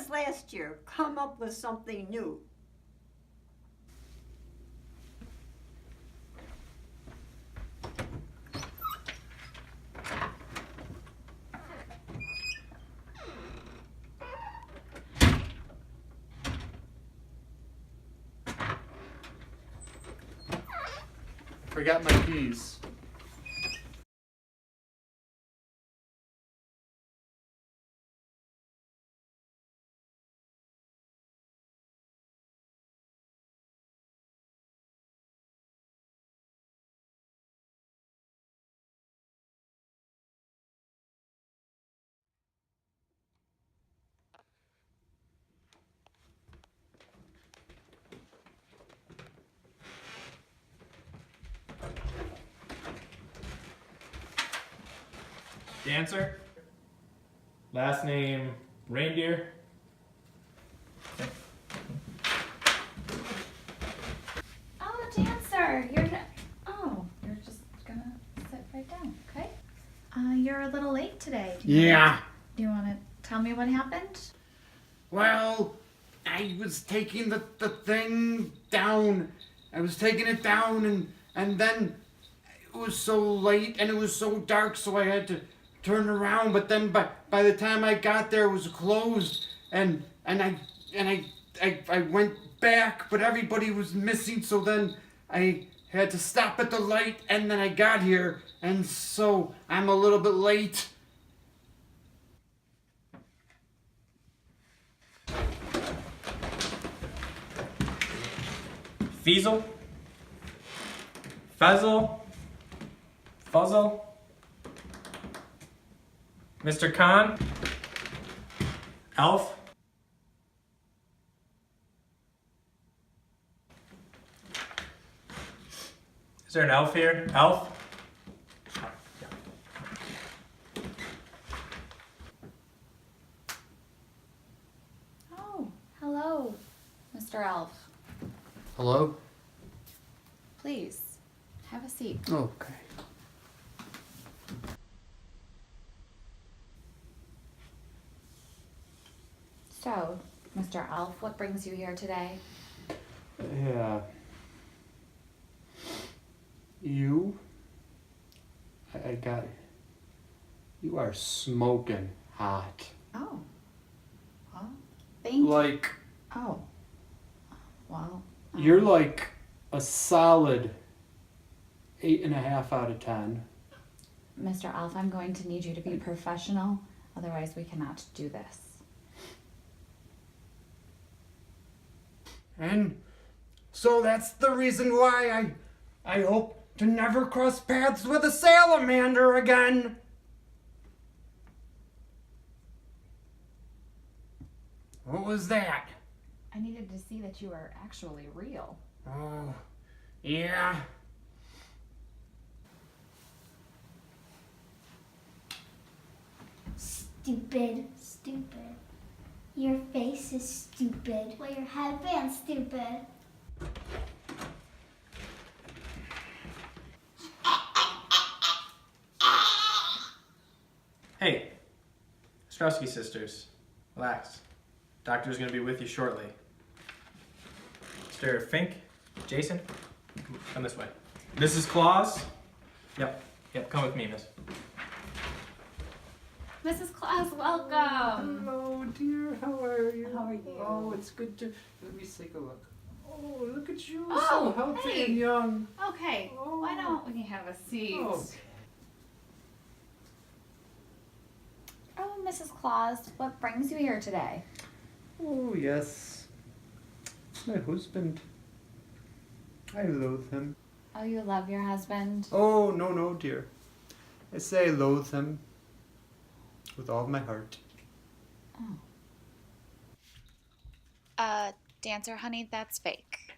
as last year. Come up with something new. Forgot my keys. Dancer. Last name Reindeer. Oh, Dancer, you're just gonna sit right down, okay? You're a little late today. Do you want to tell me what happened? Well, I was taking the thing down. I was taking it down and then it was so late and it was so dark, so I had to turn around, but then by the time I got there it was closed and I went back, but everybody was missing, so then I had to stop at the light and then I got here, and so I'm a little bit late. Feasel. Fezzle. Fuzzle. Mr. Khan. Elf. Is there an elf here? Elf? Oh, hello, Mr. Elf. Hello? Please, have a seat. Okay. So, Mr. Elf, what brings you here today? Yeah. You? I got it. You are smoking hot. Oh, well, thank you. Like, Oh, well. you're like a solid 8.5 out of 10. Mr. Elf, I'm going to need you to be professional, otherwise we cannot do this. And so that's the reason why I hope to never cross paths with a salamander again. What was that? I needed to see that you are actually real. Oh, yeah. Stupid. Your face is stupid. Well, your headband's stupid. Hey, Strowski sisters, relax. Doctor's gonna be with you shortly. Mr. Fink, Jason, come this way. Mrs. Claus? Yep, come with me, miss. Mrs. Claus, welcome. Hello, dear. How are you? How are you? Oh, it's good to. Let me take a look. Oh, look at you. Oh, so healthy hey. and young. Okay, why don't we have a seat? Oh, Mrs. Claus, what brings you here today? Oh, yes. It's my husband. I loathe him. Oh, you love your husband? Oh, no, dear. I say I loathe him with all my heart. Dancer, honey, that's fake.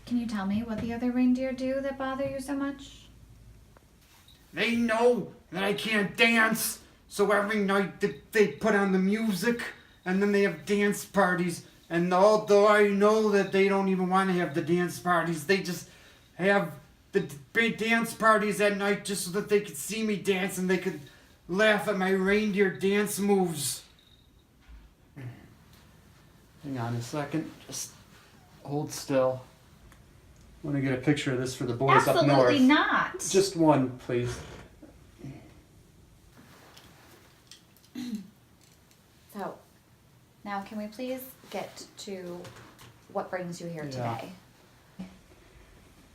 Can you tell me what the other reindeer do that bother you so much? They know that I can't dance, so every night they put on the music, and then they have dance parties. And although I know that they don't even want to have the dance parties, they just have dance parties at night just so that they could see me dance and they could laugh at my reindeer dance moves. Hang on a second. Just hold still. I want to get a picture of this for the boys up north. Absolutely not. Just one, please. So, now can we please get to what brings you here Yeah. today?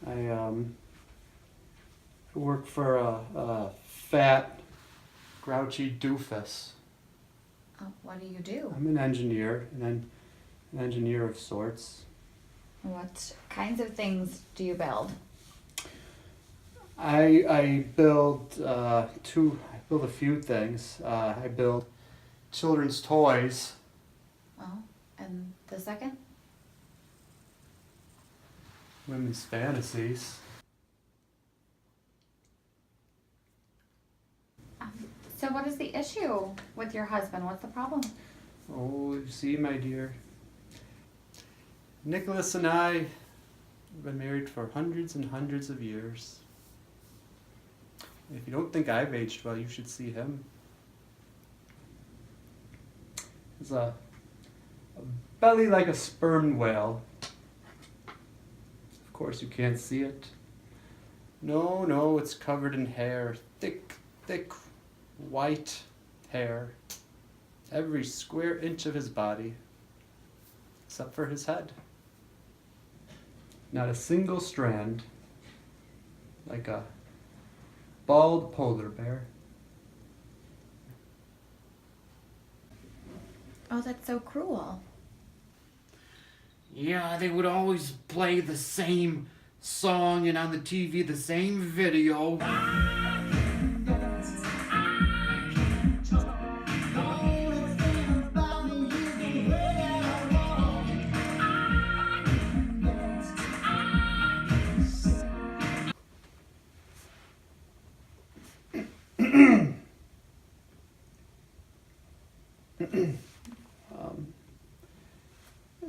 I work for a fat, grouchy doofus. What do you do? I'm an engineer, and I'm an engineer of sorts. What kinds of things do you build? I build I build a few things. I build children's toys. Oh, and the second? Women's fantasies. So what is the issue with your husband? What's the problem? Oh, you see, my dear. Nicholas and I have been married for hundreds and hundreds of years. If you don't think I've aged well, you should see him. He's a belly like a sperm whale. Of course, you can't see it. No, it's covered in hair. Thick, white hair. Every square inch of his body, except for his head. Not a single strand, like a bald polar bear. Oh, that's so cruel. Yeah, they would always play the same song and on the TV the same video.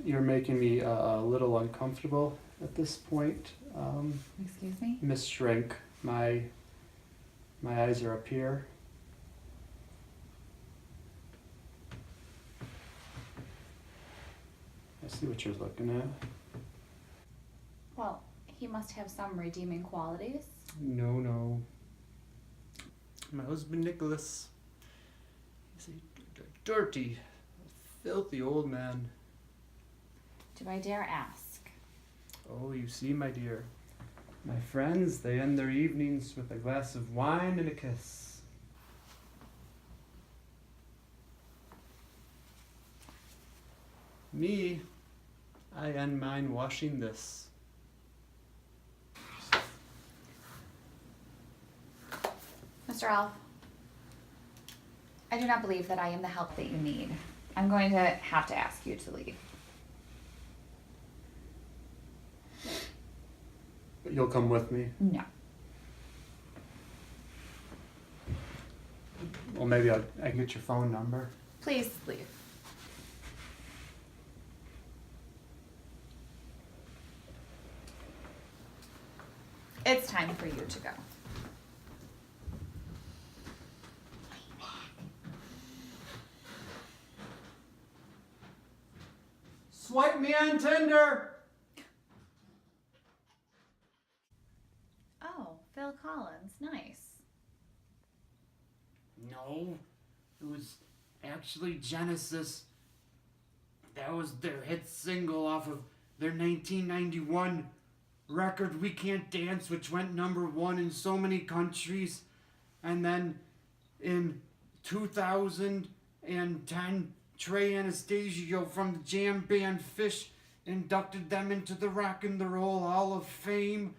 You're making me a little uncomfortable at this point. Excuse me? Miss Shrink, my eyes are up here. I see what you're looking at. Well, he must have some redeeming qualities. No. My husband Nicholas. He's a dirty, filthy old man. Do I dare ask? Oh, you see, my dear. My friends, they end their evenings with a glass of wine and a kiss. Me, I end mine washing this. Mr. Alf, I do not believe that I am the help that you need. I'm going to have to ask you to leave. You'll come with me? No. Well, maybe I can get your phone number. Please leave. It's time for you to go. Swipe me on Tinder! Oh, Phil Collins. Nice. No, it was actually Genesis. That was their hit single off of their 1991 record, We Can't Dance, which went #1 in so many countries. And then in 2010, Trey Anastasio from the jam band Fish inducted them into the Rock and Roll Hall of Fame.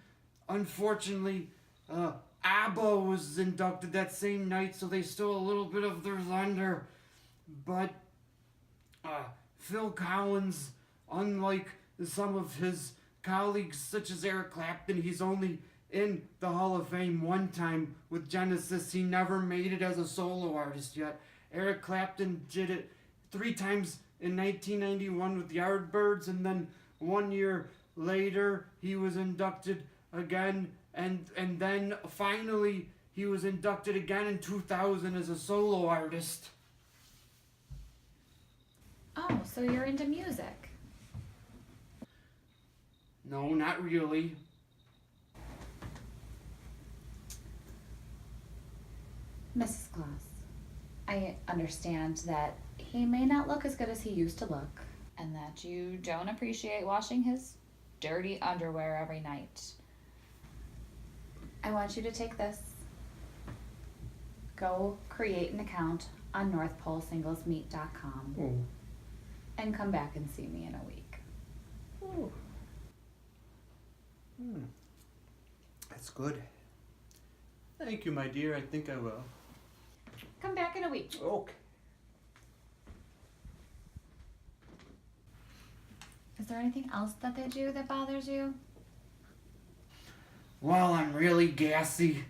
Unfortunately, ABBA was inducted that same night, so they stole a little bit of their thunder. But Phil Collins, unlike some of his colleagues such as Eric Clapton, he's only in the Hall of Fame one time with Genesis. He never made it as a solo artist yet. Eric Clapton did it 3 times in 1991 with the Yardbirds, and then 1 year later he was inducted again and then finally he was inducted again in 2000 as a solo artist. Oh, so you're into music. No, not really. Mrs. Claus, I understand that he may not look as good as he used to look, and that you don't appreciate washing his dirty underwear every night. I want you to take this. Go create an account on NorthPoleSinglesMeet.com Oh. and come back and see me in a week. That's good. Thank you, my dear. I think I will. Come back in a week. Okay. Is there anything else that they do that bothers you? Well, I'm really gassy,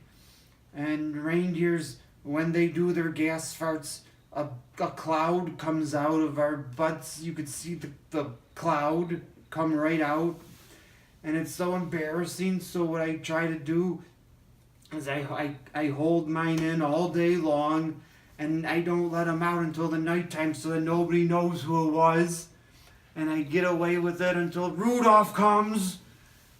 and reindeers, when they do their gas farts, a cloud comes out of our butts. You could see the cloud come right out, and it's so embarrassing. So what I try to do is I hold mine in all day long, and I don't let them out until the nighttime so that nobody knows who it was. And I get away with it until Rudolph comes,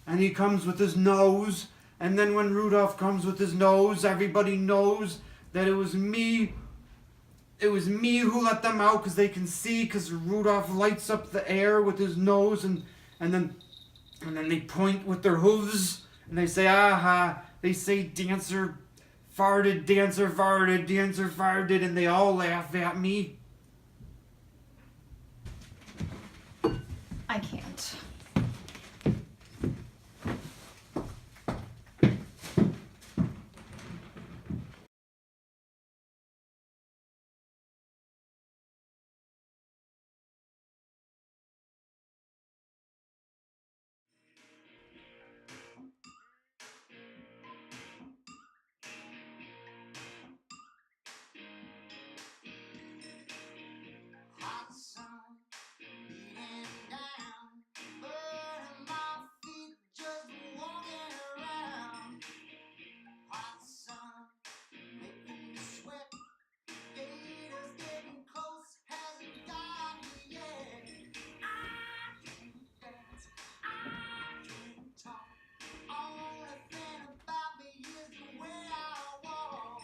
and he comes with his nose. And then when Rudolph comes with his nose, everybody knows that it was me. It was me who let them out because they can see, because Rudolph lights up the air with his nose, and then they point with their hooves, and they say, aha. They say, dancer farted, dancer farted, dancer farted, and they all laugh at me. I can't. Hot sun beating down, burning my feet just walking around. Hot sun making me sweat. Gators getting close, hasn't got me yet. I can't dance, I can't talk. Only thing about me is the way I walk.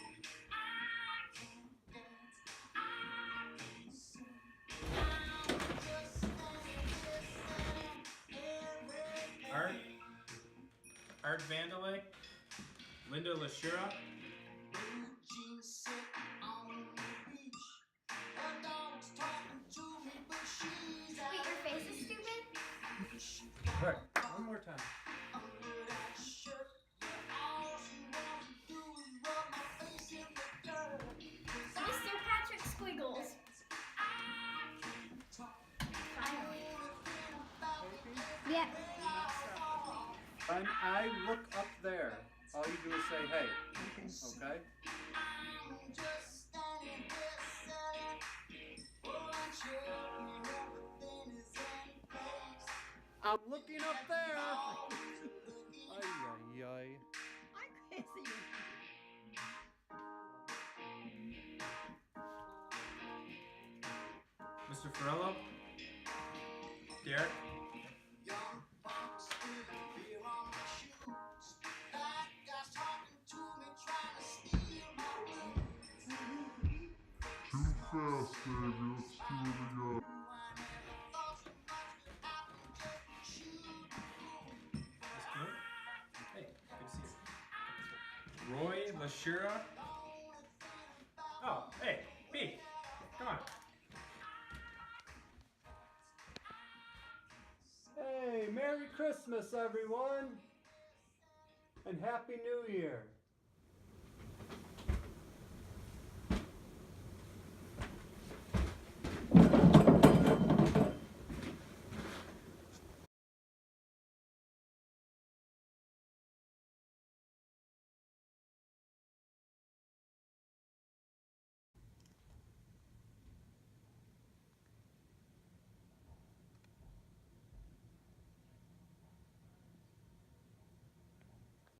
I can't dance, I can't sing. Art Vandelay, Linda Lashura. Wait, your face is stupid? Right. One more time. Mr. Patrick Squiggles. Yeah. When I look up there, all you do is say, hey. Okay? I'm just standing here selling. Oh, I'm checking everything is in place. I'm looking up there. Ay, ay, ay. I can't see you. Mr. Farello. Derek. Young fox with a beer on my shoes. That guy's talking to me, trying to steal my blues. Too fast, baby. Let's do it again. I never thought so much could happen, just shoot the fool. Miss Moon. Hey, good to see you. Roy Lashura. Oh, hey, Pete. Come on. Hey, Merry Christmas, everyone. And Happy New Year.